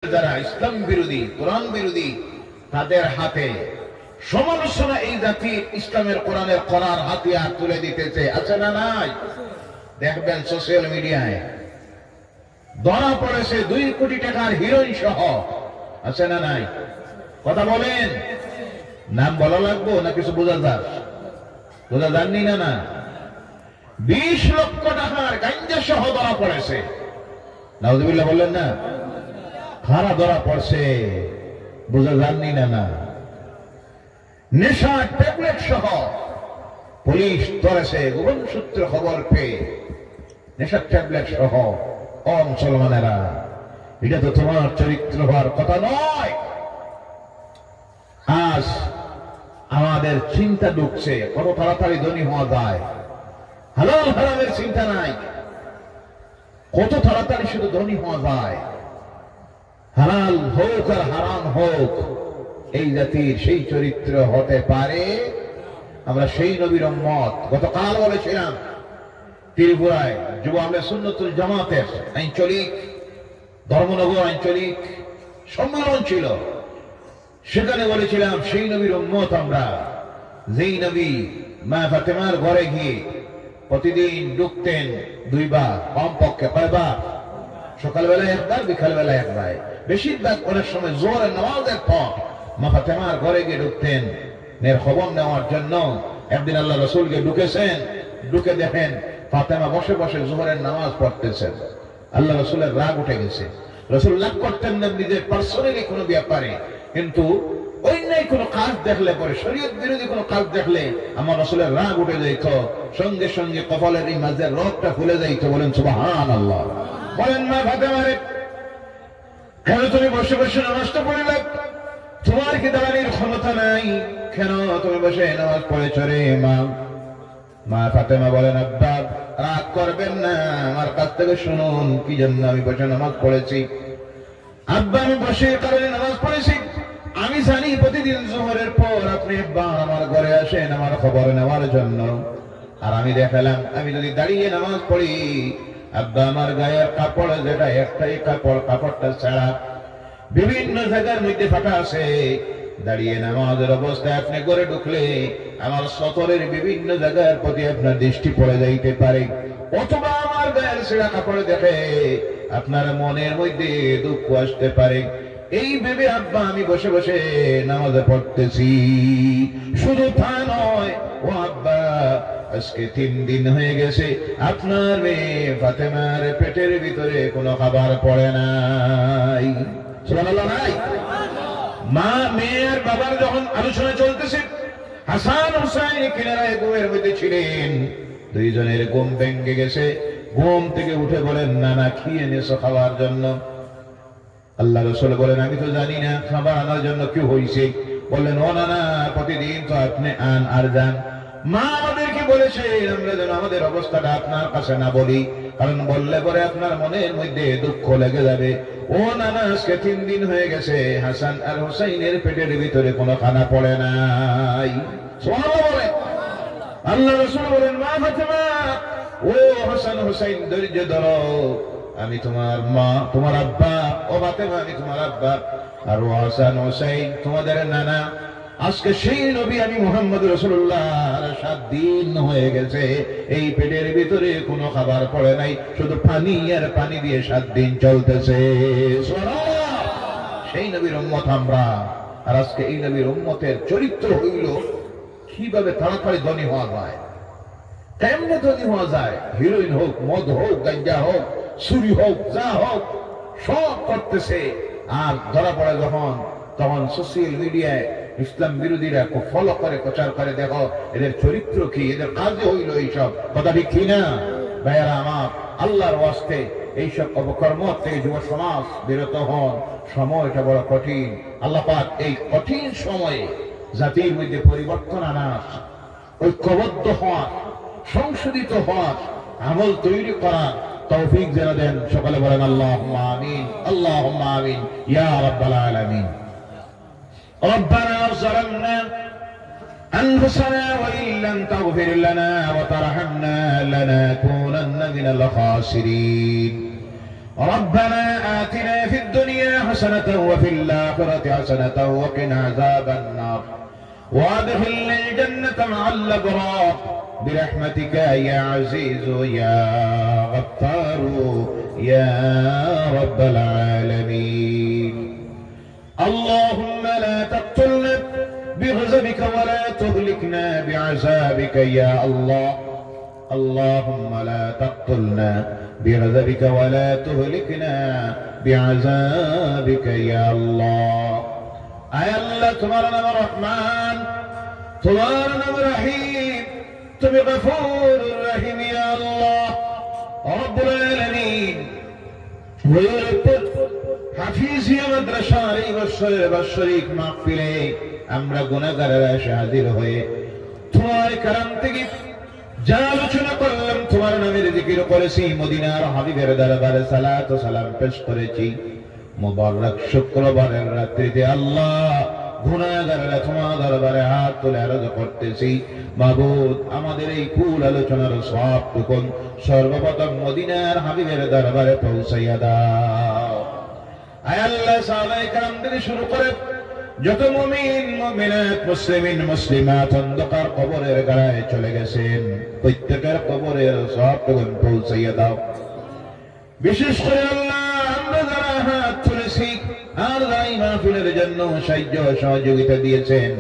যারা ইসলাম বিরোধী, কোরআন বিরোধী, তাদের হাতে সমালোচনা এই জাতি ইসলামের কোরআনের করার হাতিয়ার তুলে দিতেছে। আছে না নাই? দেখবেন সোশ্যাল মিডিয়ায় ধরা পড়েছে 2 কোটি টাকার হিরোইন সহ। আছে না নাই? কথা বলেন। নাম বলা লাগবো না কিছু বোঝা যাক? বোঝা যাননি না? না, 20 লক্ষ টাকার গাঞ্জা সহ ধরা পড়েছে। নাউজুবিল্লাহ বললেন না? কারা ধরা পড়ছে বোঝা যাননি না? না, নেশার ট্যাবলেট সহ পুলিশ ধরেছে গোপন সূত্রে খবর পেয়ে। নেশার ট্যাবলেট সহ। ও মুসলমানেরা, এটা তো তোমার চরিত্র হওয়ার কথা নয়। আজ আমাদের চিন্তা ঢুকছে কত তাড়াতাড়ি ধনী হওয়া যায়। হালাল হারামের চিন্তা নাই, কত তাড়াতাড়ি শুধু ধনী হওয়া যায়। হালাল হোক আর হারাম হোক, এই জাতির সেই চরিত্র হতে পারে। আমরা সেই নবীর উম্মত। গতকাল বলেছিলাম ত্রিপুরায় যুব আহলে সুন্নাতুল জামাতের আঞ্চলিক ধর্মনগর আঞ্চলিক সম্মেলন ছিল। সেখানে বলেছিলাম সেই নবীর উম্মত আমরা, যেই নবী মা ফাতেমার ঘরে গিয়ে প্রতিদিন ঢুকতেন 2 বার, কমপক্ষে কয়বার? সকালবেলায় 1 বার, বিকালবেলায় 1 বার। বেশিরভাগ অনেক সময় জোহরের নামাজের পর মা ফাতেমার ঘরে গিয়ে ঢুকতেন এর খবর নেওয়ার জন্য। একদিন আল্লাহ রাসূলকে ঢুকেছেন, ঢুকে দেখেন ফাতেমা বসে বসে জোহরের নামাজ পড়তেছেন। আল্লাহ রাসূলের রাগ উঠে গেছে। রাসূল রাগ করতেন না নিজের পার্সোনালি কোনো ব্যাপারে, কিন্তু অন্যায় কোনো কাজ দেখলে পরে, শরীয়ত বিরোধী কোনো কাজ দেখলে আমার রাসূলের রাগ উঠে যাইত। সঙ্গে সঙ্গে কপালের এই মাঝের রগটা ফুলে যাইত। বলেন সুবহানাল্লাহ। বলেন মা ফাতেমা রে, কেন তুমি বসে বসে নামাজটা পড়লে? তোমার কি দাঁড়ানোর ক্ষমতা নাই? কেন তুমি বসে নামাজ পড়েছ রে মা? মা ফাতেমা বলেন, আব্বা রাগ করবেন না, আমার কাছ থেকে শুনুন কি জন্য আমি বসে নামাজ পড়েছি। আব্বা আমি বসে কারণে নামাজ পড়েছি। আমি জানি প্রতিদিন জোহরের পর আপনি আব্বা আমার ঘরে আসেন আমার খবর নেওয়ার জন্য। আর আমি দেখালাম আমি যদি দাঁড়িয়ে নামাজ পড়ি, আব্বা আমার গায়ের কাপড় যেটা একটাই কাপড়, কাপড়টা ছাড়া বিভিন্ন জায়গার মধ্যে ফাটা আছে। দাঁড়িয়ে নামাজের অবস্থায় আপনি ঘরে ঢুকলে আমার সতরের বিভিন্ন জায়গার প্রতি আপনার দৃষ্টি পড়ে যাইতে পারে, অথবা আমার গায়ের ছেঁড়া কাপড় দেখে আপনার মনের মধ্যে দুঃখ আসতে পারে। এই ভেবে আব্বা আমি বসে বসে নামাজে পড়তেছি। শুধু তা নয়, ও আব্বা আজকে 3 দিন হয়ে গেছে আপনার মেয়ে ফাতেমার পেটের ভিতরে কোনো খাবার পড়ে নাই। সুবহানাল্লাহ নাই? মা মেয়ের বাবার যখন আলোচনা চলতেছে, হাসান হুসাইন কিনারায় ঘুমের মধ্যে ছিলেন। 2 জনের ঘুম ভেঙে গেছে। ঘুম থেকে উঠে বলেন, নানা কি এনেছো খাওয়ার জন্য? আল্লাহ রাসূল বলেন, আমি তো জানি না খাবার আনার জন্য কি হয়েছে। বললেন, ও নানা প্রতিদিন তো আপনি আন আর যান। মা আমাদেরকে বলেছে আমরা যেন আমাদের অবস্থাটা আপনার কাছে না বলি, কারণ বললে পরে আপনার মনের মধ্যে দুঃখ লেগে যাবে। ও নানা আজকে 3 দিন হয়ে গেছে হাসান আর হুসাইনের পেটের ভিতরে কোনো খানা পড়ে নাই। সুবহানাল্লাহ বলেন। আল্লাহ রাসূল বলেন, মা ফাতেমা, ও হাসান হুসাইন ধৈর্য ধরো, আমি তোমার মা, তোমার আব্বা। ও ফাতেমা আমি তোমার আব্বা, আর ও হাসান হুসাইন তোমাদের নানা। আজকে সেই নবী আমি মুহাম্মদ রাসূলুল্লাহ 7 দিন হয়ে গেছে এই পেটের ভিতরে কোনো খাবার পড়ে নাই, শুধু পানি আর পানি দিয়ে 7 দিন চলতেছে। সুবহানাল্লাহ। সেই নবীর উম্মত আমরা। আর আজকে এই নবীর উম্মতের চরিত্র হইল কিভাবে তাড়াতাড়ি ধনী হওয়া যায়, কেমনে ধনী হওয়া যায়। হিরোইন হোক, মদ হোক, গাঁজা হোক, চুরি হোক, যা হোক সব করতেছে। আর ধরা পড়ে যখন, তখন সোশ্যাল মিডিয়ায় ইসলাম বিরোধীরা খুব ফলো করে, প্রচার করে, দেখো এদের চরিত্র কি, এদের কাজে হইল এইসব। কথা ঠিক কি না ভাইয়ারা আমার? আল্লাহর ওয়াস্তে এইসব অপকর্ম থেকে যুব সমাজ বিরত হন। সময়টা বড় কঠিন। আল্লাহ পাক এই কঠিন সময়ে জাতির মধ্যে পরিবর্তন আনার, ঐক্যবদ্ধ হওয়ার, সংশোধিত হওয়ার, আমল তৈরি করার তৌফিক যেন দেন। সকালে বলেন আল্লাহুম্মা আমিন, আল্লাহুম্মা আমিন ইয়া রাব্বাল আলামিন। ربنا ظلمنا أنفسنا وإن لم تغفر لنا وترحمنا لنكونن من الخاسرين. ربنا آتنا في الدنيا حسنة وفي الآخرة حسنة وقنا عذاب النار وادخلنا الجنة مع الأبرار برحمتك يا عزيز يا غفار يا رب العالمين. اللهم لا تقتلنا بغضبك ولا تهلكنا بعذابك يا الله. اللهم لا تقتلنا بغضبك ولا تهلكنا بعذابك يا الله. আয় আল্লাহ, তোমার নাম রহমান, তোমার নাম রহিম, তুমি গফুর রহিম ইয়া আল্লাহ রব্বুল আলামিন। হাফিজিয়া মাদ্রাসার এই বছরের বাৎসরিক মাহফিলে আমরা গুনাহগারেরা এসে হাজির হয়ে তোমার কালাম থেকে যা আলোচনা করলাম, তোমার নামের জিকির করেছি, মদিনার হাবিবের দরবারে সালাত ও সালাম পেশ করেছি। মুবারক শুক্রবারের রাত্রিতে আল্লাহ গুনাহগারেরা তোমার দরবারে হাত তুলে আরজ করতেছি, মাবুদ আমাদের এই কুল আলোচনার সবটুকু সর্বপ্রথম মদিনার হাবিবের দরবারে পৌঁছাইয়া দাও। আয় আল্লাহ, সাহাবায়ে কেরাম থেকে শুরু করে যত মুমিন মুমিনাত মুসলিমিন মুসলিমাত অন্ধকার কবরের গাড়ায় চলে গেছেন, প্রত্যেকের কবরের সবটুকু পৌঁছাইয়া দাও। বিশেষ করে আল্লাহ, আমরা যারা হাত তুলেছি আর যাই মাহফিলের জন্য সাহায্য সহযোগিতা দিয়েছেন,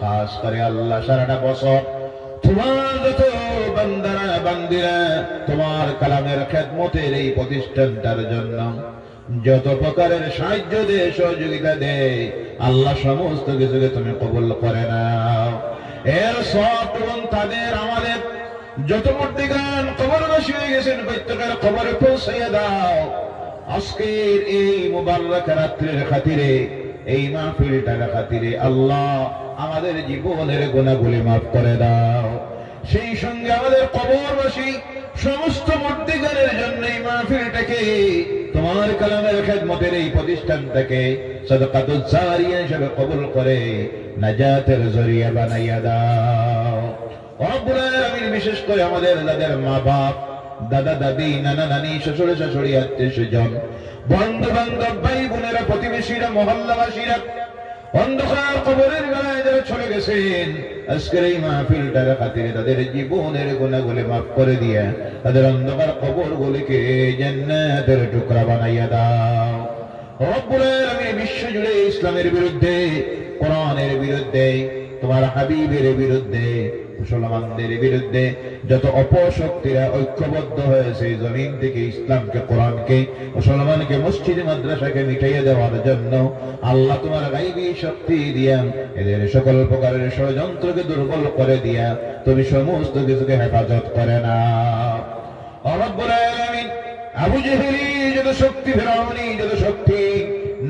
খাস করে আল্লাহ সারাটা বছর তোমার যত বান্দারা বান্দিরা তোমার কালামের খেদমতের এই প্রতিষ্ঠানটার জন্য যত প্রকারের সাহায্য দে সহযোগিতা দে, আল্লাহ সমস্ত কিছুকে তুমি কবুল করে নাও। এর সব এবং তাদের আমাদের যত মূর্তিগান কবরবাসী হয়ে গেছেন, প্রত্যেকের কবরে পৌঁছাইয়া দাও। আজকের এই মুবারক রাত্রির খাতিরে, এই মাহফিলটার খাতিরে আল্লাহ আমাদের জীবনের গুনাহগুলি মাফ করে দাও। সেই সঙ্গে আমাদের কবরবাসী সমস্ত মূর্তিগানের জন্য এই মাহফিলটাকে তোমার কালামের খেদমতের এই প্রতিষ্ঠানটাকে সাদকাতুল জারিয়া হিসেবে কবুল করে নাজাতের জরিয়া বানাইয়া দাও রব্বুল আলামিন। বিশেষ করে আমাদের যাদের মা বাপ, দাদা দাদি, নানা নানি, শ্বশুর শাশুড়ি, আত্মীয় স্বজন, বন্ধু বান্ধব, ভাই বোনেরা, প্রতিবেশীরা, মহল্লাবাসীরা অন্ধকার কবরের গায়ে যারা চলে গেছেন, আজকের এই মাহফিলটার খাতিরে তাদের জীবনের গুনাহগুলি মাফ করে দিয়া তাদের অন্ধকার কবরগুলিকে জান্নাতের টুকরা বানাইয়া দাও রব্বুল আলামিন। বিশ্ব জুড়ে ইসলামের বিরুদ্ধে, কোরআনের বিরুদ্ধে, তোমার হাবিবের বিরুদ্ধে, মুসলমানদের বিরুদ্ধে যত অপশক্তিরা ঐক্যবদ্ধ হয়েছে জমিন থেকে ইসলামকে, কোরআনকে, মুসলমানকে, মসজিদ মাদ্রাসাকে মিটাইয়া দেওয়ার জন্য আল্লাহ তোমার গায়বী শক্তি দিয়া এদের সকল প্রকারের ষড়যন্ত্রকে দুর্বল করে দিয়া তুমি সমস্ত কিছুকে হেফাজত করে না রব্বুল আলামিন। আবু জেহেলি যত শক্তি, ফিরআউনি যত শক্তি,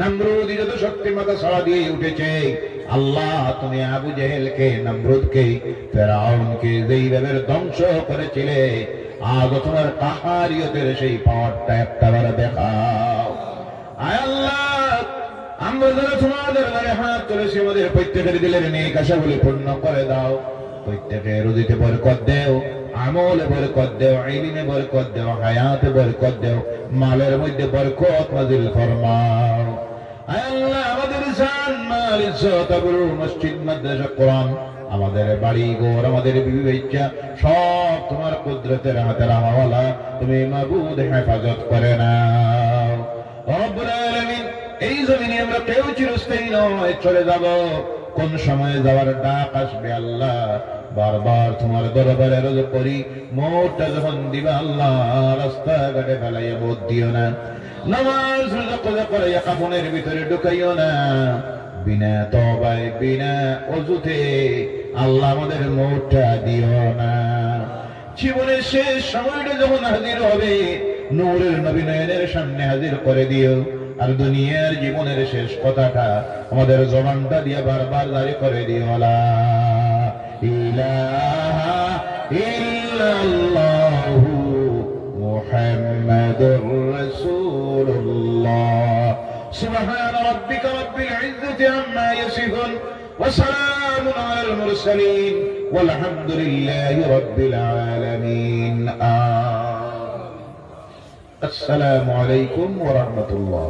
নমরুদ যত শক্তি মাথা ছাড়া দিয়ে উঠেছে, আল্লাহ তুমি আবু জেহেলকে, নমরুদকে, ফিরআউনকে যেইভাবে ধ্বংস করেছিলে, আজ তোমার কাহারিয়তের সেই পাওয়ারটা একটাবার দেখাও। আয় আল্লাহ, আমরা যারা তোমাদের দরবারে হাত তুলেছি, আমাদের প্রত্যেকের দিলের নেক আশাগুলি পূর্ণ করে দাও। প্রত্যেকের রুজিতে বরকত দেও, আমলে বরকত দেও, ইলমে বরকত দেও, হায়াতে বরকত দেও, মালের মধ্যে বরকত নাযিল ফরমাও। আয় আল্লাহ, আমাদের জান, মাল, ইজ্জত, আবরু, মসজিদ, মাদ্রাসা, কোরআন, আমাদের বাড়ি ঘর, আমাদের বিবি বাচ্চা সব তোমার কুদরতের হাতের হাওয়ালা, তুমি মাবুদ হেফাজত করে নাও রব্বুল আলামিন। এই জমিনে আমরা কেউ চিরস্থায়ী নয়, চলে যাব। কোন সময় যাওয়ার ডাক আসবে আল্লাহ, বারবার তোমার দরবারে আরজ করি, মোটটা যখন দিবা আল্লাহ রাস্তাঘাটে ফেলাইয়া বোধ দিও না, নামাজ রোজা করে কাফনের ভিতরে ঢুকাইও না, বিনা তওবায়, বিনা ওযুতে আল্লাহ আমাদের মোটটা দিও না। জীবনের শেষ সময়টা যখন হাজির হবে, নূরের নবী নয়নের সামনে হাজির করে দিও। আর দুনিয়ার জীবনের শেষ কথাটা আমাদের জবানটা দিয়ে বারবার জারি করে দিও, লা ইলাহা ইল্লাল্লাহু মুহাম্মাদুর রাসূলুল্লাহ। সুবহান রাব্বিকা রাব্বিল ইজ্জাতি আম্মা ইয়াসিফুন ওয়া সালামুন আলাল মুরসালিন ওয়ালহামদুলিল্লাহি রাব্বিল আলামিন। আসসালামু আলাইকুম ওয়া রাহমাতুল্লাহ।